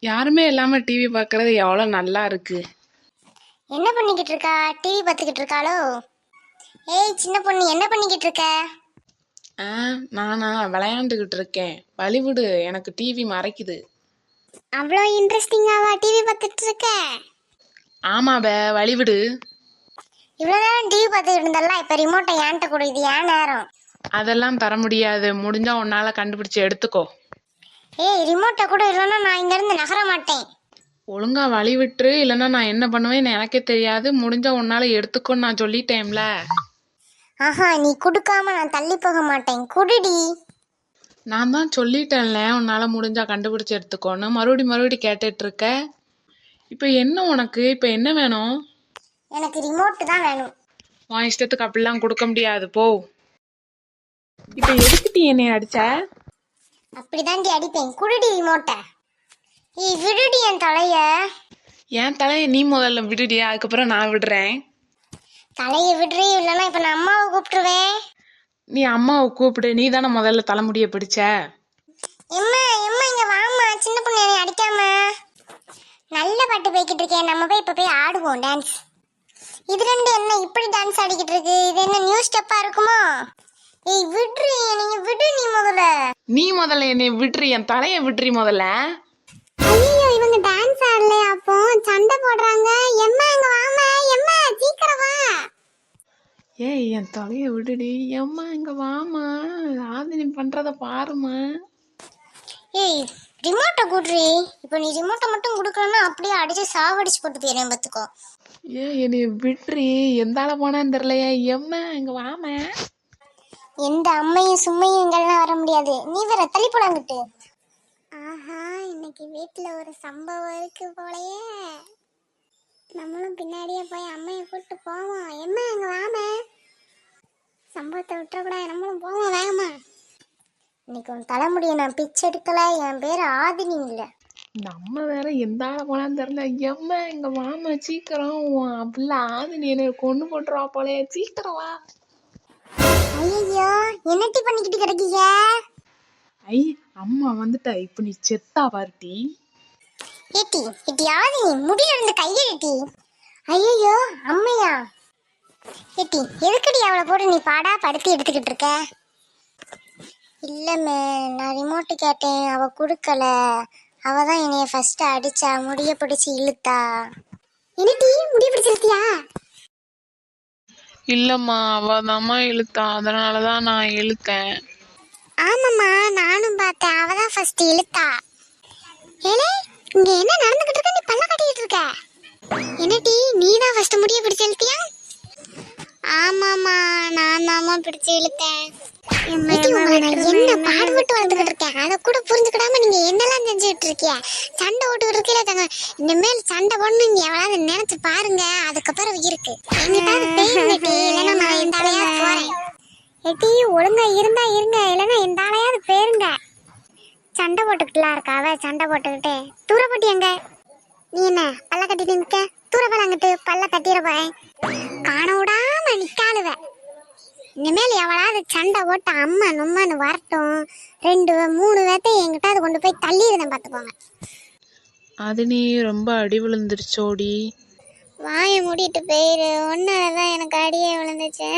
யாருமே இல்லாம டிவி பார்க்கறது எவ்வளவு நல்லா இருக்கு. என்ன பண்ணிக்கிட்டு இருக்கா? டிவி பார்த்துக்கிட்டு இருக்காளோ? ஏய் சின்ன பொண்ணு, என்ன பண்ணிக்கிட்டு இருக்க? நானா விளையாண்டுகிட்டு இருக்கேன். வழிவிடு, எனக்கு டிவி மறைக்குது. அவ்வளோ இன்ட்ரெஸ்டிங்காவா டிவி பார்த்துட்டு இருக்க? ஆமாவே, வழிவிடு. இவ்வளோ நேரம் டிவி பார்த்துக்கிட்டு இருந்தல்ல, இப்போ ரிமோட்டை ஏன்ட்ட கொடு. இது ஏன் நேரம்? அதெல்லாம் தர முடியாது. முடிஞ்சா உன்னால கண்டுபிடிச்சு எடுத்துக்கோ. ஏய் ரிமோட்டை கூட, இல்லைன்னா நான் இங்கேருந்து நகர மாட்டேன். ஒழுங்கா வழி விட்டுரு, இல்லைன்னா நான் என்ன பண்ணுவேன்னு எனக்கே தெரியாது. முடிஞ்சா உன்னால எடுத்துக்கோன்னு நான் சொல்லிட்டேன்ல. ஆஹா, நீ கொடுக்காம நான் தள்ளி போக மாட்டேன். குடுடி. நான் தான் சொல்லிட்டேன்ல, உன்னால முடிஞ்சா கண்டுபிடிச்சு எடுத்துக்கோன்னு. மறுபடி கேட்டுட்டு இருக்க. இப்போ என்ன உனக்கு? இப்போ என்ன வேணும்? எனக்கு ரிமோட் தான் வேணும். உன் இஷ்டத்துக்கு அப்படிலாம் கொடுக்க முடியாது, போ. இப்போ எதுக்கிட்டு என்னை அடிச்ச? அப்படிதாண்டி அடிப்பேன். குடுடி ரிமோட்டை. ஏய் விடுடி என் தலைய. என் தலையை நீ முதல்ல விடுடியா, அதுக்கப்புறம் நான் விடுறேன். தலையை விடுறே, இல்லைன்னா இப்போ நான் அம்மாவை கூப்பிட்டுருவேன். நீ அம்மாவை கூப்பிடு, நீ தானே முதல்ல தலைமுடிய பிடிச்ச. எம்மா எம்மா இங்க வாம்மா, சின்ன பொண்ணு என்னை அடிக்காம. நல்ல பாட்டு போய்கிட்டு இருக்கேன். நம்ம போய் இப்போ போய் ஆடுவோம் டான்ஸ். இது ரெண்டு என்ன இப்படி டான்ஸ் ஆடிக்கிட்டு இருக்கு? இது என்ன நியூ ஸ்டெப்பா இருக்குமோ? ஏய் விடுறி, நீங்க விடு. நீ முதல்ல என்னை விட்டுரு, என் தலையை விட்டுறி முதல்ல. ஐயோ, இவங்க டான்ஸ் ஆடலையா? அப்போ சண்டை போடுறாங்க. எம்மா இங்க வாம்மா, எம்மா சீக்கிரம் வா. ஏய் என் தலையை விடுடி. அம்மா இங்க வாமா, ஆதினி பண்றத பாருமா. ஏய் ரிமோட்டை குடுறி. இப்போ நீ ரிமோட்டை மட்டும் கொடுக்கலன்னா அப்படியே அடிச்சு சாவடிச்சு போட்டு போயிடுறேன் பார்த்துக்கோ. என்னை விட்டுறி, எந்தால போனான்னு தெரியலையா. எம்மா இங்க வாமா. எந்த அம்மையும் சும்மையும் இங்கெல்லாம் வர முடியாது. நீ வேற தள்ளி போடாங்கிட்டு. ஆஹா, இன்னைக்கு வீட்டுல ஒரு சம்பவம் இருக்கு போலயே. நம்மளும் பின்னாடியே போய் அம்மையை கூப்பிட்டு போவோம். எம்மா இங்க வாமா, சம்பவத்தை விட்டுறக்கூடாது. நம்மளும் போவோம் வேகமா. இன்னைக்கு உன் தலைமுடியை நான் பிச்சை எடுக்கல. என் பேரு ஆதினி இல்ல. நம்ம வேற எந்தால போனான்னு தெரியல. எம்மா இங்க வாமா சீக்கிரம். அப்படில ஆதினி என்னை கொண்டு போட்டுருவா போலயே, சீக்கிரம் வா. ஐயோ, என்னட்டி பண்ணிக்கிட்டு கிடைக்கீங்க? ஐ அம்மா வந்துட்டா. இப்ப நீ செத்தா பார்ட்டி. ஏட்டி ஏட்டி ஆதினி, முடியில இருந்து கையெழுட்டி. ஐயோ அம்மையா. ஏட்டி எதுக்கடி அவளை போட்டு நீ பாடா படுத்தி எடுத்துக்கிட்டு இருக்க? இல்லைம்மே, நான் ரிமோட்டு கேட்டேன், அவ கொடுக்கல. அவ தான் என்னைய ஃபர்ஸ்ட் அடிச்சா, முடிய பிடிச்சி இழுத்தா. என்னடி முடிய பிடிச்சி இழுத்தியா? இல்லம்மா, அவதாம்மா இழுத்தா, அதனாலதான் நான் இழுத்தேன். ஆமாம்மா, நானும் பார்த்தேன். அவ தான் ஃபர்ஸ்ட் இழுத்தா. ஏலே, இங்க என்ன நடந்துகிட்டு இருக்க? நீ பல்ல காட்டிக்கிட்டு இருக்க. என்னடி நீ தான் ஃபர்ஸ்ட் முடிய பிடிச்சி இழுத்தியா? ஆமாம்மா, நான் தாம்மா பிடிச்சி இழுத்தேன். என்ன பாடுபட்டு வளர்த்துக்கிட்டு இருக்கேன், அதை கூட புரிஞ்சுக்கிடாம நீங்க என்னெல்லாம் செஞ்சுட்டு இருக்கிய? சண்டை ஓட்டுக்கிட்டு இருக்கீங்களா தங்க? இனிமேல் சண்டை போடணும் நீங்க எவ்வளவு நினைச்சு பாருங்க. அதுக்கப்புறம் இருக்கு எங்கிட்டாவது பேருங்கட்டி, இல்லைன்னா நான் இந்த ஆளையாவது போறேன். எட்டி ஒழுங்கா இருந்தா இருங்க, இல்லைன்னா இந்த ஆளையாவது பேருங்க. சண்டை போட்டுக்கிட்டுலாம் இருக்காவ, சண்டை போட்டுக்கிட்டே. தூரப்பட்டி எங்க? நீ என்ன பல்ல கட்டிட்டு நிக்க? தூரப்பலாங்கிட்டு பல்ல கட்டிட போறேன். காண விடாம நிக்காளுவ. இனிமேல் எவளாவது சண்டை போட்டு அம்மா நொம்மன்னு வரட்டும், 2-3 பேர்த்தை என்கிட்ட அது கொண்டு போய் தள்ளிடுறேன் பார்த்துக்கோங்க. அது நீ ரொம்ப அடி விழுந்துருச்சோடி. வாயை மூடிட்டு போயிரு, ஒன்னாலதான் எனக்கு அடியே விழுந்துச்சு.